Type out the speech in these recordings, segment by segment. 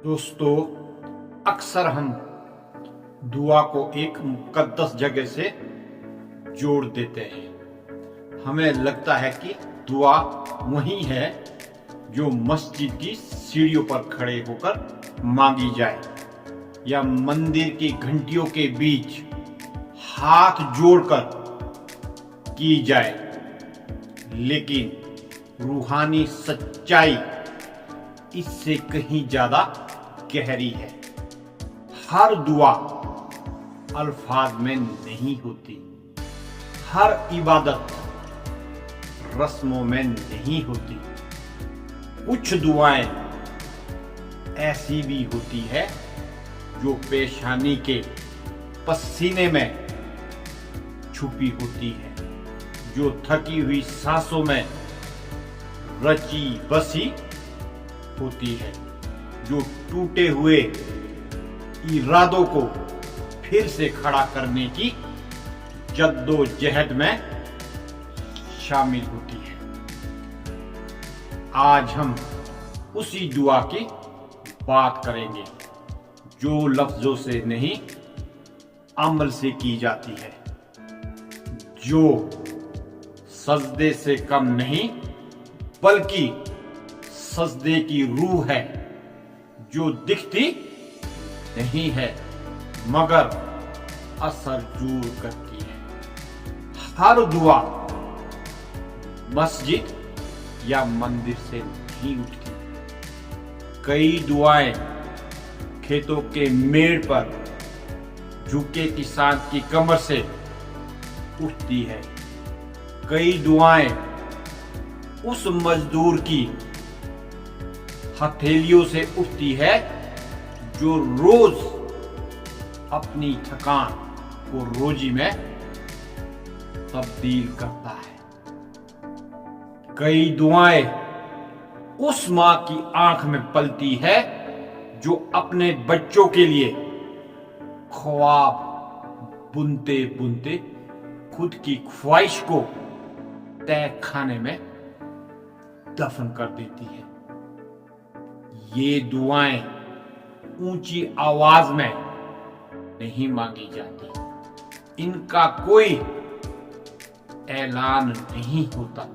दोस्तों, अक्सर हम दुआ को एक मुकद्दस जगह से जोड़ देते हैं। हमें लगता है कि दुआ वही है जो मस्जिद की सीढ़ियों पर खड़े होकर मांगी जाए या मंदिर की घंटियों के बीच हाथ जोड़कर की जाए, लेकिन रूहानी सच्चाई इससे कहीं ज्यादा गहरी है। हर दुआ अल्फाज में नहीं होती, हर इबादत रस्मों में नहीं होती। कुछ दुआएं ऐसी भी होती है जो पेशानी के पसीने में छुपी होती है, जो थकी हुई सांसों में रची बसी होती है, जो टूटे हुए इरादों को फिर से खड़ा करने की जद्दोजहद में शामिल होती है। आज हम उसी दुआ की बात करेंगे जो लफ्जों से नहीं अमल से की जाती है, जो सजदे से कम नहीं बल्कि सजदे की रूह है, जो दिखती नहीं है मगर असर जरूर करती है। हर दुआ मस्जिद या मंदिर से नहीं उठती। कई दुआएं खेतों के मेड़ पर झुके किसान की कमर से उठती है। कई दुआएं उस मजदूर की हथेलियों से उठती है जो रोज अपनी थकान को रोजी में तब्दील करता है। कई दुआएं उस मां की आंख में पलती है जो अपने बच्चों के लिए ख्वाब बुनते बुनते खुद की ख्वाहिश को तय खाने में दफन कर देती है। ये दुआएं ऊंची आवाज में नहीं मांगी जाती, इनका कोई ऐलान नहीं होता,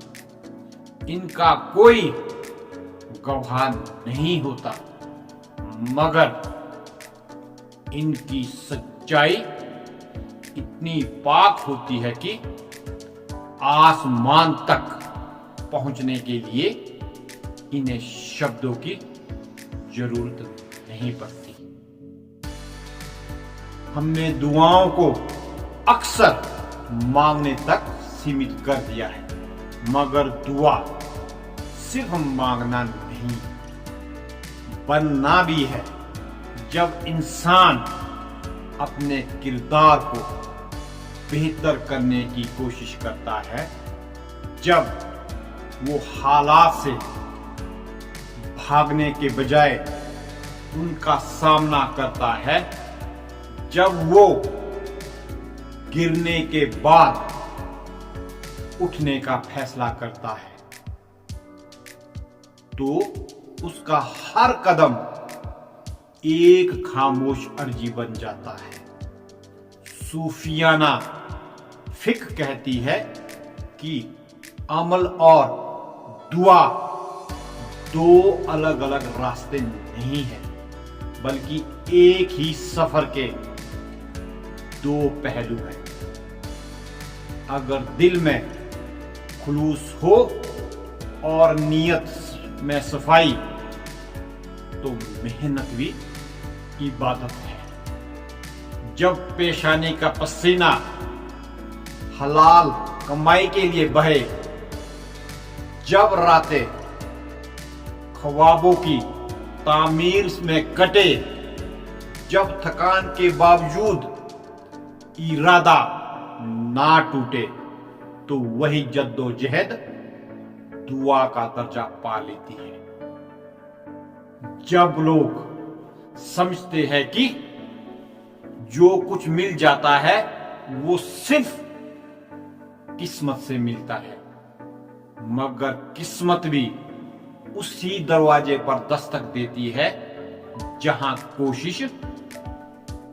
इनका कोई गवाह नहीं होता, मगर इनकी सच्चाई इतनी पाक होती है कि आसमान तक पहुंचने के लिए इन्हें शब्दों की जरूरत नहीं पड़ती। हमने दुआओं को अक्सर मांगने तक सीमित कर दिया है, मगर दुआ सिर्फ मांगना नहीं, बनना भी है। जब इंसान अपने किरदार को बेहतर करने की कोशिश करता है, जब वो हालात से भागने के बजाय उनका सामना करता है, जब वो गिरने के बाद उठने का फैसला करता है, तो उसका हर कदम एक खामोश अर्जी बन जाता है। सूफियाना फिक्र कहती है कि अमल और दुआ दो अलग अलग रास्ते नहीं है, बल्कि एक ही सफर के दो पहलू हैं। अगर दिल में खुलूस हो और नियत में सफाई, तो मेहनत भी इबादत है। जब पेशानी का पसीना हलाल कमाई के लिए बहे, जब रातें ख्वाबों की तामीर में कटे, जब थकान के बावजूद इरादा ना टूटे, तो वही जद्दोजहद दुआ का दर्जा पा लेती है। जब लोग समझते हैं कि जो कुछ मिल जाता है वो सिर्फ किस्मत से मिलता है, मगर किस्मत भी उसी दरवाजे पर दस्तक देती है जहां कोशिश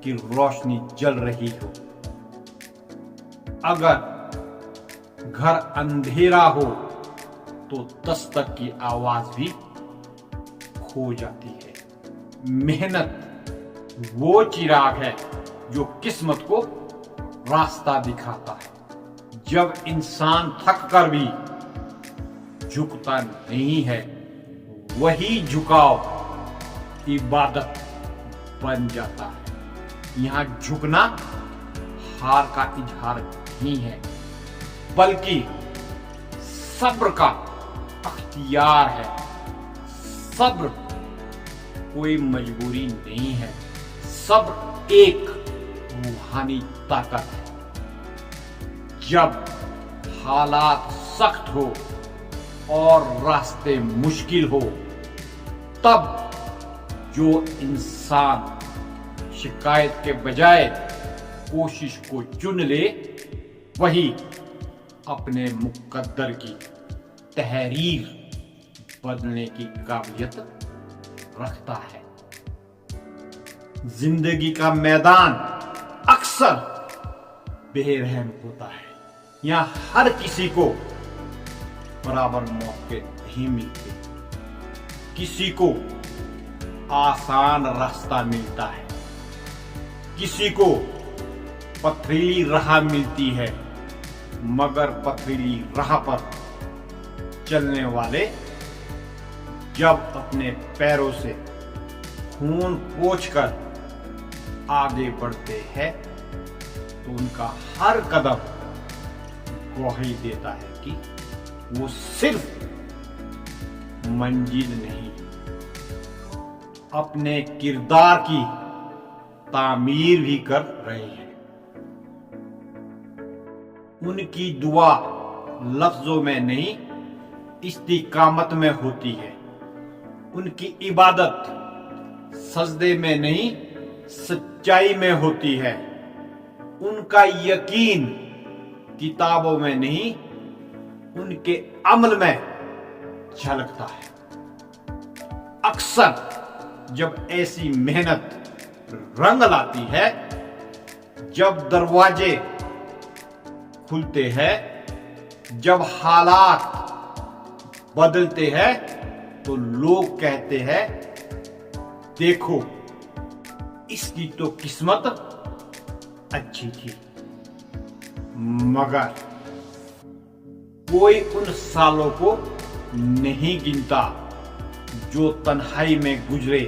की रोशनी जल रही हो। अगर घर अंधेरा हो तो दस्तक की आवाज भी खो जाती है। मेहनत वो चिराग है जो किस्मत को रास्ता दिखाता है। जब इंसान थक कर भी झुकता नहीं है, वही झुकाव इबादत बन जाता है। यहां झुकना हार का इजहार नहीं है, बल्कि सब्र का अख्तियार है। सब्र कोई मजबूरी नहीं है, सब्र एक रूहानी ताकत है। जब हालात सख्त हो और रास्ते मुश्किल हो, तब जो इंसान शिकायत के बजाय कोशिश को चुन ले, वही अपने मुकद्दर की तहरीर बदलने की काबिलियत रखता है। जिंदगी का मैदान अक्सर बेरहम होता है। यहां हर किसी को बराबर मौके नहीं मिलते। किसी को आसान रास्ता मिलता है, किसी को पथरीली राह मिलती है, मगर पथरीली राह पर चलने वाले जब अपने पैरों से खून पोंछकर आगे बढ़ते हैं, तो उनका हर कदम गवाही देता है कि वो सिर्फ मंजिल नहीं, अपने किरदार की तामीर भी कर रहे हैं। उनकी दुआ लफ्जों में नहीं, इस्तिकामत में होती है। उनकी इबादत सजदे में नहीं, सच्चाई में होती है। उनका यकीन किताबों में नहीं, उनके अमल में झलकता है। अक्सर जब ऐसी मेहनत रंग लाती है, जब दरवाजे खुलते हैं, जब हालात बदलते हैं, तो लोग कहते हैं, देखो इसकी तो किस्मत अच्छी थी। मगर कोई उन सालों को नहीं गिनता जो तन्हाई में गुजरे।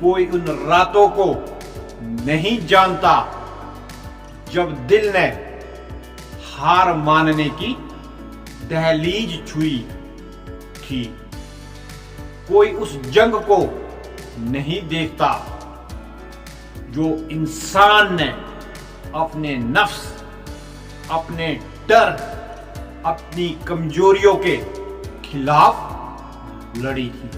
कोई उन रातों को नहीं जानता जब दिल ने हार मानने की दहलीज छुई थी। कोई उस जंग को नहीं देखता जो इंसान ने अपने नफ्स, अपने डर, अपनी कमजोरियों के खिलाफ लड़ी थी।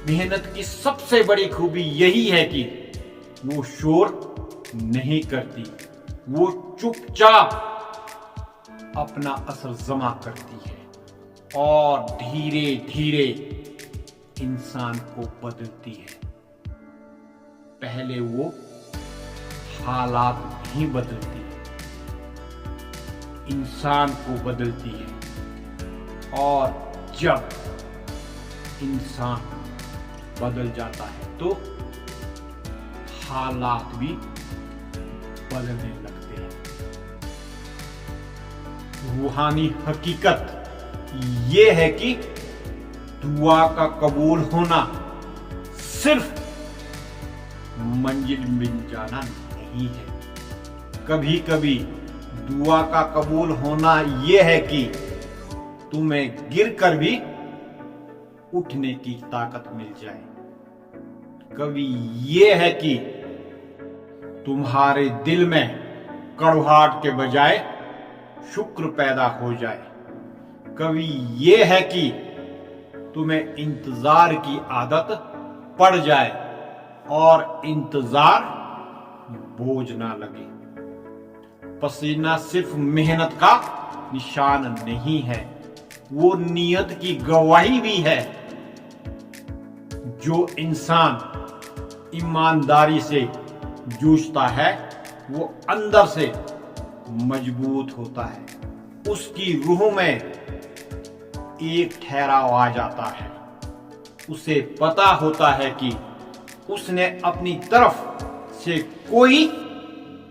मेहनत की सबसे बड़ी खूबी यही है कि वो शोर नहीं करती, वो चुपचाप अपना असर जमा करती है और धीरे धीरे इंसान को बदलती है। पहले वो हालात नहीं बदलती, इंसान को बदलती है। और जब इंसान बदल जाता है तो हालात भी बदलने लगते हैं। रूहानी हकीकत ये है कि दुआ का कबूल होना सिर्फ मंजिल मिल जाना नहीं है। कभी कभी दुआ का कबूल होना यह है कि तुम्हें गिरकर भी उठने की ताकत मिल जाए। कभी यह है कि तुम्हारे दिल में कड़वाहट के बजाय शुक्र पैदा हो जाए। कभी यह है कि तुम्हें इंतजार की आदत पड़ जाए और इंतजार बोझ ना लगे। पसीना सिर्फ मेहनत का निशान नहीं है, वो नियत की गवाही भी है। जो इंसान ईमानदारी से जूझता है वो अंदर से मजबूत होता है। उसकी रूह में एक ठहराव आ जाता है। उसे पता होता है कि उसने अपनी तरफ से कोई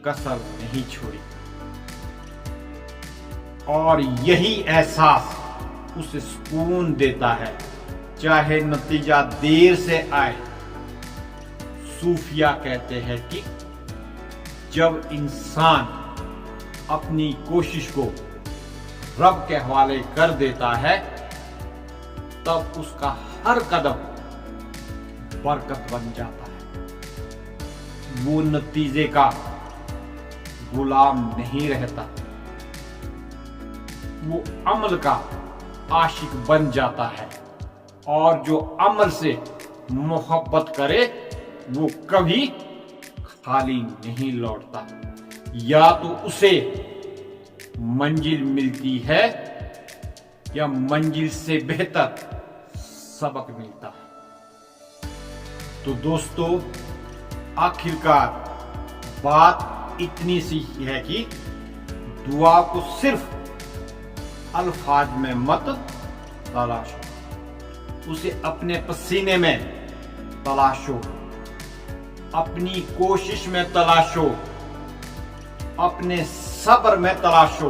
कसर नहीं छोड़ी, और यही एहसास उसे सुकून देता है, चाहे नतीजा देर से आए। सूफिया कहते हैं कि जब इंसान अपनी कोशिश को रब के हवाले कर देता है तब उसका हर कदम बरकत बन जाता है। वो नतीजे का गुलाम नहीं रहता, वो अमल का आशिक बन जाता है, और जो अमल से मोहब्बत करे वो कभी खाली नहीं लौटता। या तो उसे मंजिल मिलती है या मंजिल से बेहतर सबक मिलता है। तो दोस्तों, आखिरकार बात इतनी सी है कि दुआ को सिर्फ अल्फाज में मत तलाशो, उसे अपने पसीने में तलाशो, अपनी कोशिश में तलाशो, अपने सब्र में तलाशो।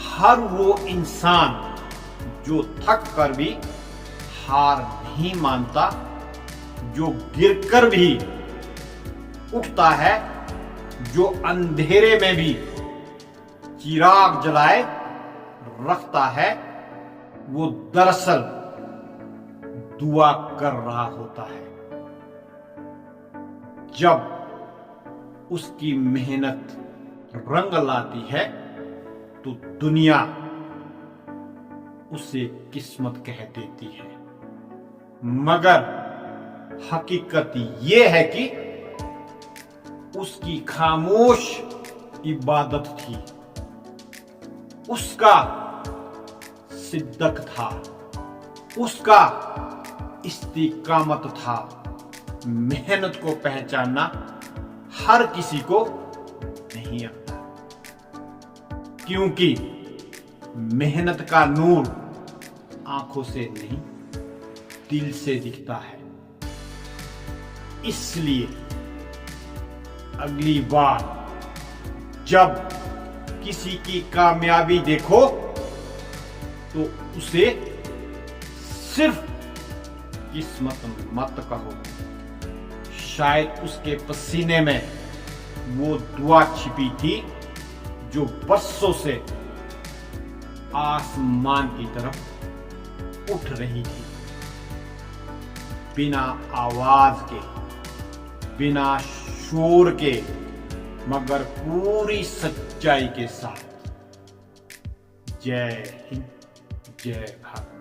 हर वो इंसान जो थक कर भी हार नहीं मानता, जो गिर कर भी उठता है, जो अंधेरे में भी चिराग जलाए रखता है, वो दरअसल दुआ कर रहा होता है। जब उसकी मेहनत रंग लाती है तो दुनिया उसे किस्मत कह देती है, मगर हकीकत ये है कि उसकी खामोश इबादत थी, उसका सिद्दक था, उसका इस्तिकामत था। मेहनत को पहचानना हर किसी को नहीं आता, क्योंकि मेहनत का नूर आंखों से नहीं दिल से दिखता है। इसलिए अगली बार जब किसी की कामयाबी देखो तो उसे सिर्फ किस्मत मत कहो, शायद उसके पसीने में वो दुआ छिपी थी जो बरसों से आसमान की तरफ उठ रही थी, बिना आवाज के, बिना शोर के, मगर पूरी सच्चाई के साथ। जय हिंद, जय भारत।